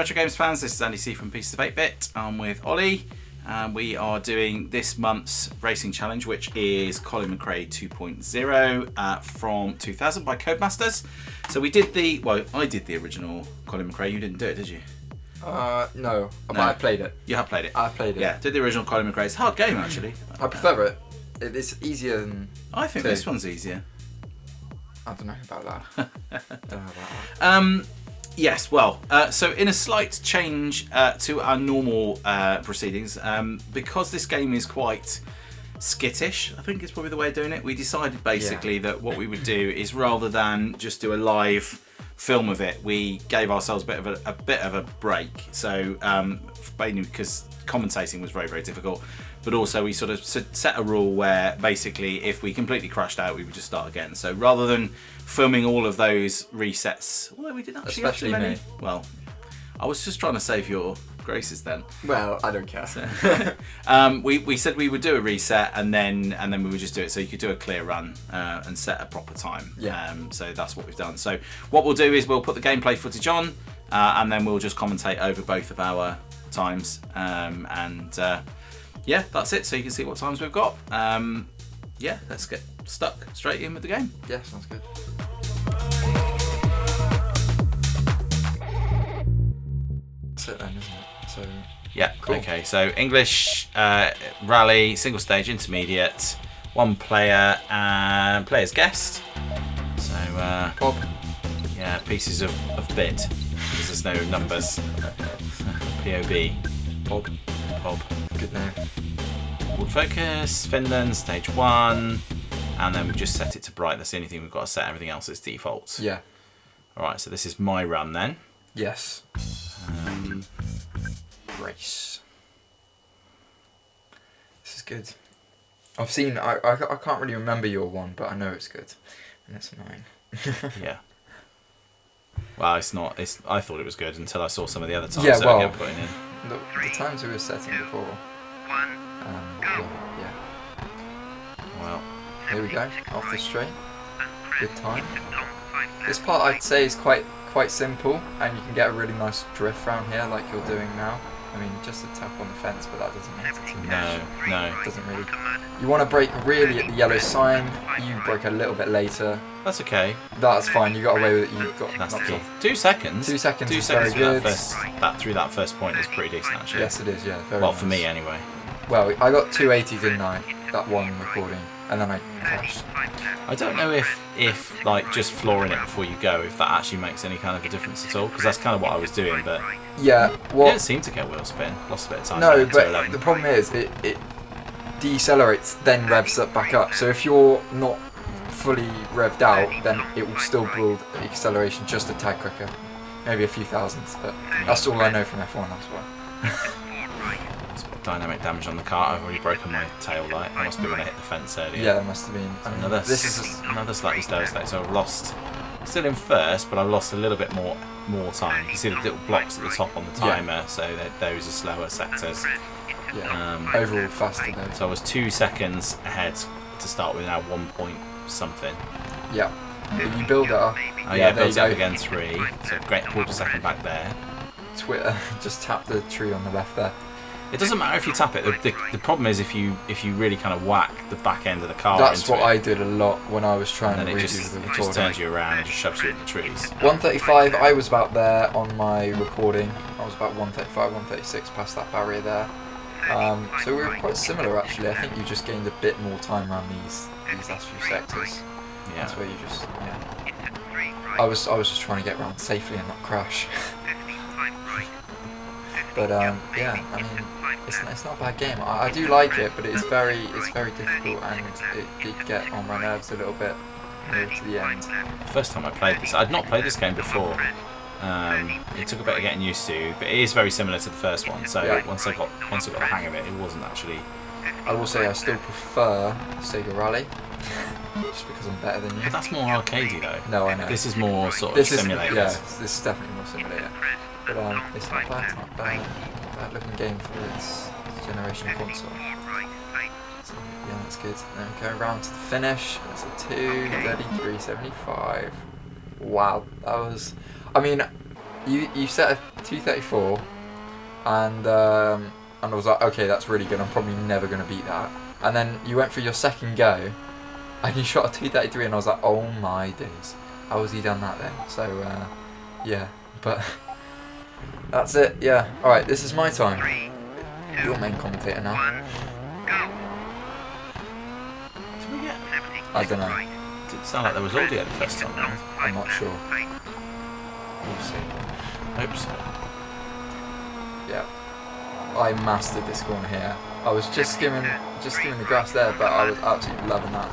Retro Games fans, this is Andy C from Pieces of 8-Bit. I'm with Olly. We are doing this month's racing challenge, which is Colin McRae 2.0 from 2000 by Codemasters. So we did I did the original Colin McRae. You didn't do it, did you? No, but I played it. You have played it? I've played it. Yeah, did the original Colin McRae. It's a hard game, actually. I prefer it. It's easier than... I think this one's easier. I don't know about that. Yes, well, so in a slight change to our normal proceedings, because this game is quite skittish, I think is probably the way of doing it, we decided basically that what we would do is, rather than just do a live film of it, we gave ourselves a bit of a break. So mainly because commentating was very, very difficult, but also we sort of set a rule where basically if we completely crashed out, we would just start again. So rather than filming all of those resets, although we didn't actually especially have too many. me. Well, I was just trying to save your graces then. Well, I don't care. So, we said we would do a reset and then we would just do it so you could do a clear run and set a proper time. Yeah. So that's what we've done. So what we'll do is we'll put the gameplay footage on and then we'll just commentate over both of our times yeah, that's it. So you can see what times we've got. Yeah, let's get stuck straight in with the game. Yeah, sounds good. That's it then, isn't it? So yeah, cool. Okay. So English rally, single stage, intermediate, one player and player's guest. So Bob. yeah, pieces of bit because there's no numbers. POB. Bob. Good name. Wood focus, Finland, stage 1, and then we just set it to bright. That's the only thing we've got to set. Everything else is default. Yeah. Alright, so this is my run then. Yes. Race. This is good. I've seen, I can't really remember your one, but I know it's good. And it's annoying. Yeah. Well, it's not. I thought it was good until I saw some of the other times Yeah, that well, I kept putting in. The times we were setting before. Yeah. Well, Here we go. Off the straight. Good time. This part I'd say is quite simple, and you can get a really nice drift around here, like you're doing now. I mean, just a tap on the fence, but that doesn't matter too much. no. It doesn't really. You want to brake really at the yellow sign. You brake a little bit later. That's okay. That's fine. You got away with it. You got. That's the knocked key. off. 2 seconds. 2 seconds. 2 is seconds very through good. through that first point is pretty decent actually. Yes, it is. Yeah. Very Well, nice. for me anyway. Well, I got 280, didn't I? That one recording, and then I crashed. I don't know if like just flooring it before you go, if that actually makes any kind of a difference at all, because that's kind of what I was doing, but Yeah. it Well. didn't seem to get wheel spin. Lost a bit of time. No, getting to but 11. the problem is it decelerates, then revs up back up. So if you're not fully revved out, then it will still build acceleration just a tad quicker, maybe a few thousandths. But that's all I know from F1. That's why. It's got dynamic damage on the car. I've already broken my tail light. That must be when I hit the fence earlier. Yeah, it must have been. I mean, Another this is another slightly slower state. So I've lost. Still in first, but I've lost a little bit more time. You can see the little blocks at the top on the timer, so those are slower sectors. overall faster though. So I was 2 seconds ahead to start with, now 1 point something. Yeah. But you build it up. Oh yeah, there built you up go. again 3. So great, pulled a second back there. Twitter, just tap the tree on the left there. It doesn't matter if you tap it. The problem is if you really kind of whack the back end of the car. That's into what it, I did a lot when I was trying and to then redo it just the recording. turns you around and just shoves you in the trees. 135, I was about there on my recording. I was about 135, 136 past that barrier there. So we were quite similar actually. I think you just gained a bit more time around these last few sectors. Yeah. That's where you just I was just trying to get around safely and not crash. But yeah, I mean, it's not a bad game. I do like it, but it's very difficult, and it did get on my nerves a little bit near to the end. First time I played this, I'd not played this game before. It took a bit of getting used to, but it is very similar to the first one. So Yeah. once I got the hang of it, it wasn't actually. I will say I still prefer Sega Rally, just because I'm better than you. But that's more arcadey though. No, I know. This is more sort of This is simulator. yeah, this is definitely more simulator. But it's not bad. It's not bad. Bad looking game for its generation console. So, yeah, that's good. Then we go round to the finish. That's a 2:33.75. Wow, that was. I mean, you set a 234, and I was like, okay, that's really good. I'm probably never going to beat that. And then you went for your second go, and you shot a 233, and I was like, oh my days, how has he done that then? So yeah, but that's it. Yeah. All right, this is my time. Your main commentator now. Did we get? I don't know. Did it sound like there was audio the first time round? I'm not sure. We'll see. Hope so. Yeah. I mastered this corner here. I was just skimming the grass there, but I was absolutely loving that.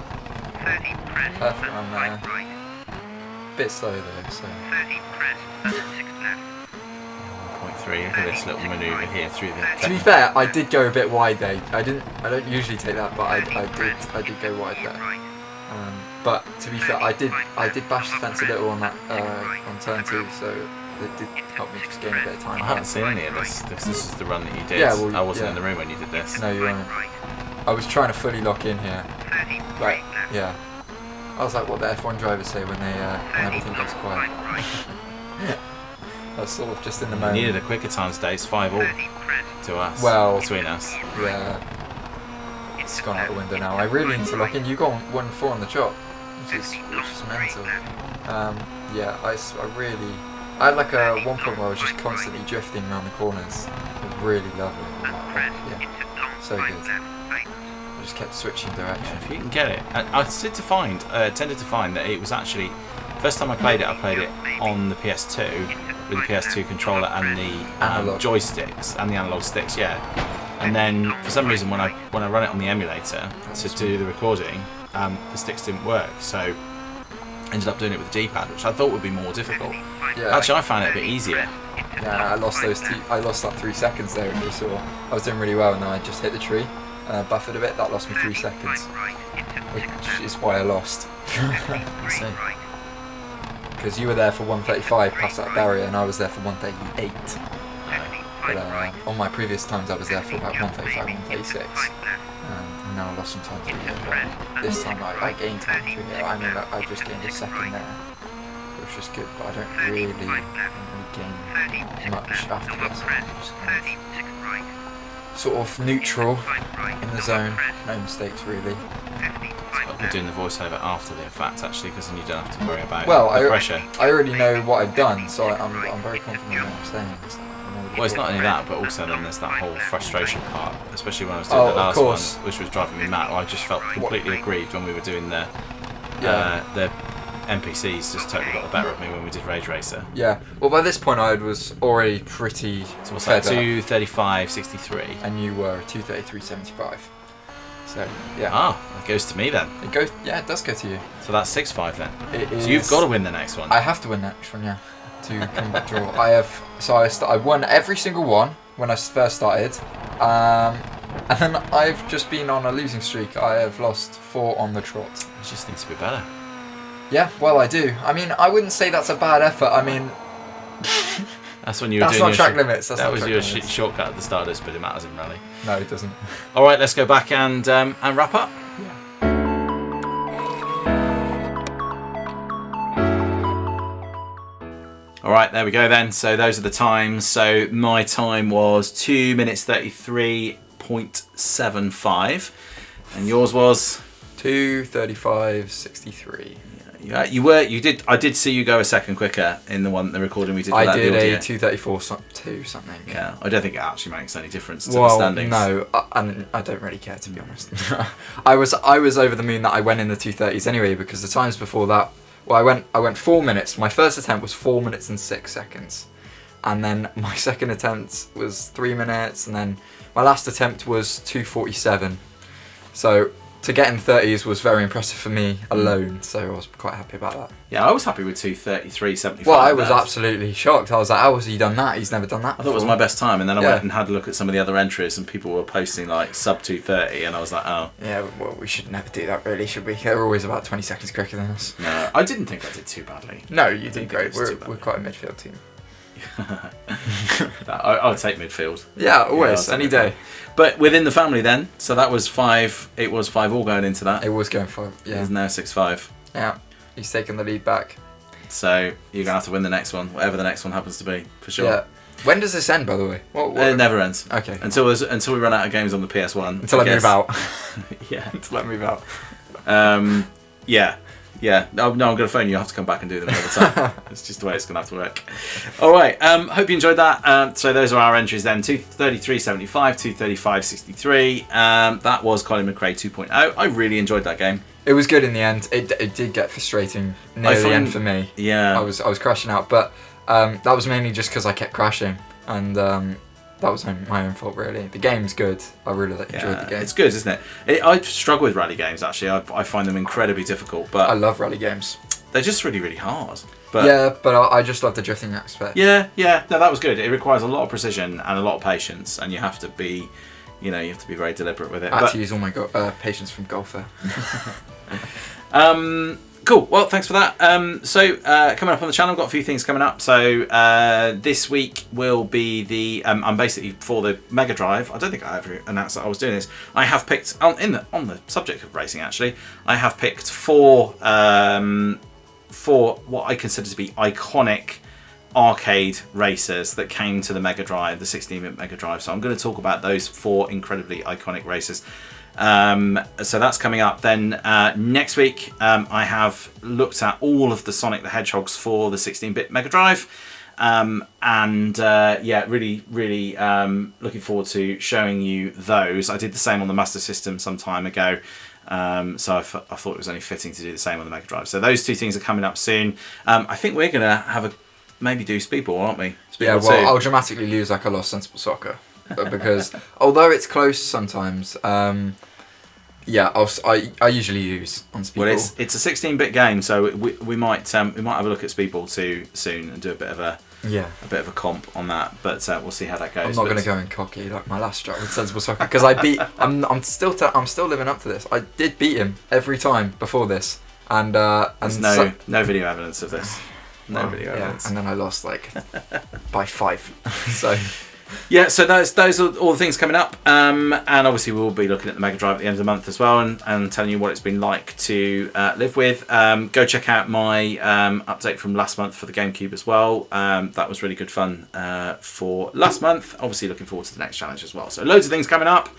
Perfect run there. Bit slow though, so. 1.3. Look at this little manoeuvre here through the. To be fair, I did go a bit wide there. I don't usually take that, but I did go wide there. But to be fair, I did bash the fence a little on that on turn 2, so it did help me just gain a bit of time. I haven't seen any of this. This is the run that you did. Yeah, well, I wasn't in the room when you did this. No, you weren't. I was trying to fully lock in here. Like, yeah. I was like what the F1 drivers say when when everything goes quiet. I was sort of just in the moment. We needed a quicker time today. It's 5-all to us. Well, between us. Yeah. It's gone out the window now. I really need to lock in. You got 1-4 on the chop, which is mental. Yeah, I had like one point where I was just constantly drifting around the corners. It was really lovely. Yeah, so good. I just kept switching direction. If you can get it, I tended to find that it was actually first time I played it on the PS2 with the PS2 controller and the joysticks and the analog sticks. Yeah, and then for some reason when I run it on the emulator to do the recording, the sticks didn't work. So ended up doing it with the D-pad, which I thought would be more difficult. Yeah. Actually, I found it a bit easier. Yeah, I lost that 3 seconds there. If you saw, I was doing really well, and then I just hit the tree, buffered a bit. That lost me 3 seconds, which is why I lost. I see. Because you were there for 135 past that barrier, and I was there for 138. But on my previous times, I was there for about 135, 136. And now I lost some time through here. But this time I gained time through here. I mean, I just gained a second there, which was good. But I don't really gain much after this. I'm just kind of sort of neutral in the zone. No mistakes really. We're doing the voiceover after the fact, actually, because then you don't have to worry about the pressure. I already know what I've done, so I'm very confident in what I'm saying. Well, it's not only that, but also then there's that whole frustration part, especially when I was doing the last one, which was driving me mad. I just felt completely aggrieved when we were doing the NPCs just totally got the better of me when we did Rage Racer. Yeah. Well, by this point I was already pretty. So what's that? 235.63. And you were 233.75. So yeah. Ah, it goes to me then. It goes. Yeah, it does go to you. So that's 6-5 then. It is. So you've got to win the next one. I have to win the next one, yeah. To come back draw. I won every single one when I first started, and then I've just been on a losing streak. I have lost 4 on the trot. You just need to be better. Yeah, well I do. I mean, I wouldn't say that's a bad effort. I mean, that's when you were doing your track limits. That was your shortcut at the start of this, but it matters in rally. No, it doesn't. All right, let's go back and wrap up. All right, there we go then. So those are the times. So my time was 2 minutes 33.75, and yours was 2:35.63. Yeah, you did. I did see you go a second quicker in the recording we did. I did a 2:34.2 something. Yeah, I don't think it actually makes any difference to the standings. No, I don't really care, to be honest. I was over the moon that I went in the 2:30s anyway, because the times before that. Well, I went 4 minutes. My first attempt was 4 minutes and 6 seconds, and then my second attempt was 3 minutes, and then my last attempt was 2:47. So to get in 30s was very impressive for me alone. So I was quite happy about that. Yeah, I was happy with 2:33.75. Well, I was absolutely shocked. I was like, "How has he done that? He's never done that." I thought it was my best time, and then I went and had a look at some of the other entries, and people were posting like sub 2:30, and I was like, "Oh." Yeah, well, we should never do that, really, should we? They're always about 20 seconds quicker than us. No, I didn't think I did too badly. No, you did great. We're quite a midfield team. I'll take midfield. Yeah, always, any day. But within the family then, so that was 5. It was 5 all going into that. It was going 5. Yeah. It is now 6-5. Yeah, he's taken the lead back. So you're gonna have to win the next one, whatever the next one happens to be, for sure. Yeah. When does this end, by the way? What? It never ends. Okay. Until we run out of games on the PS1. Until I move out. Yeah. Until I move out. Yeah. No, I'm going to phone you. You have to come back and do them another time. It's just the way it's going to have to work. All right. Hope you enjoyed that. So those are our entries then. 233.75, 235.63. That was Colin McRae 2.0. I really enjoyed that game. It was good in the end. It did get frustrating near the end for me. Yeah. I was crashing out, but that was mainly just because I kept crashing, and that was my own fault, really. The game's good. I really enjoyed the game. It's good, isn't it? I struggle with rally games, actually. I find them incredibly difficult, but I love rally games. they're just really, really hard. But yeah, but I just love the drifting aspect. Yeah. No, that was good. It requires a lot of precision and a lot of patience, and you have to be, you have to be very deliberate with it. I had to use all my patience from golfer. Cool. Well, thanks for that. So coming up on the channel, got a few things coming up. So this week will be the I'm basically for the Mega Drive. I don't think I ever announced that I was doing this. I have picked on the subject of racing. Actually, I have picked four what I consider to be iconic arcade racers that came to the Mega Drive, the 16-bit Mega Drive. So I'm going to talk about those four incredibly iconic racers. So that's coming up. Then next week I have looked at all of the Sonic the Hedgehogs for the 16-bit Mega Drive, really looking forward to showing you those. I did the same on the Master System some time ago, so I thought it was only fitting to do the same on the Mega Drive. So those two things are coming up soon. I think we're gonna have maybe do Speedball, aren't we? Speedball 2. I'll dramatically lose like I lost Sensible Soccer. Because although it's close sometimes, I usually use on Speedball. Well, it's a 16-bit game, so we might have a look at Speedball 2 soon and do a bit of a comp on that. But we'll see how that goes. I'm not going to go in cocky like my last strat with Sensible Soccer because I'm still living up to this. I did beat him every time before this, and there's no video evidence of this. No video evidence. And then I lost by 5. So. Yeah, so those are all the things coming up, and obviously we'll be looking at the Mega Drive at the end of the month as well, and telling you what it's been like to live with. Go check out my update from last month for the GameCube as well. That was really good fun for last month. Obviously looking forward to the next challenge as well. So loads of things coming up.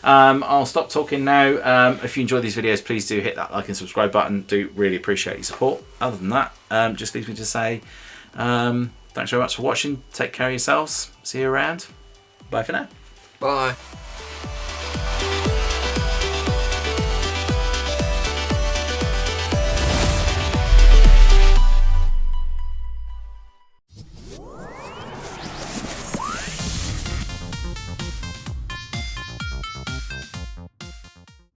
I'll stop talking now. If you enjoy these videos, please do hit that like and subscribe button. Do really appreciate your support. Other than that, just leaves me to say thanks very much for watching. Take care of yourselves. See you around. Bye for now. Bye.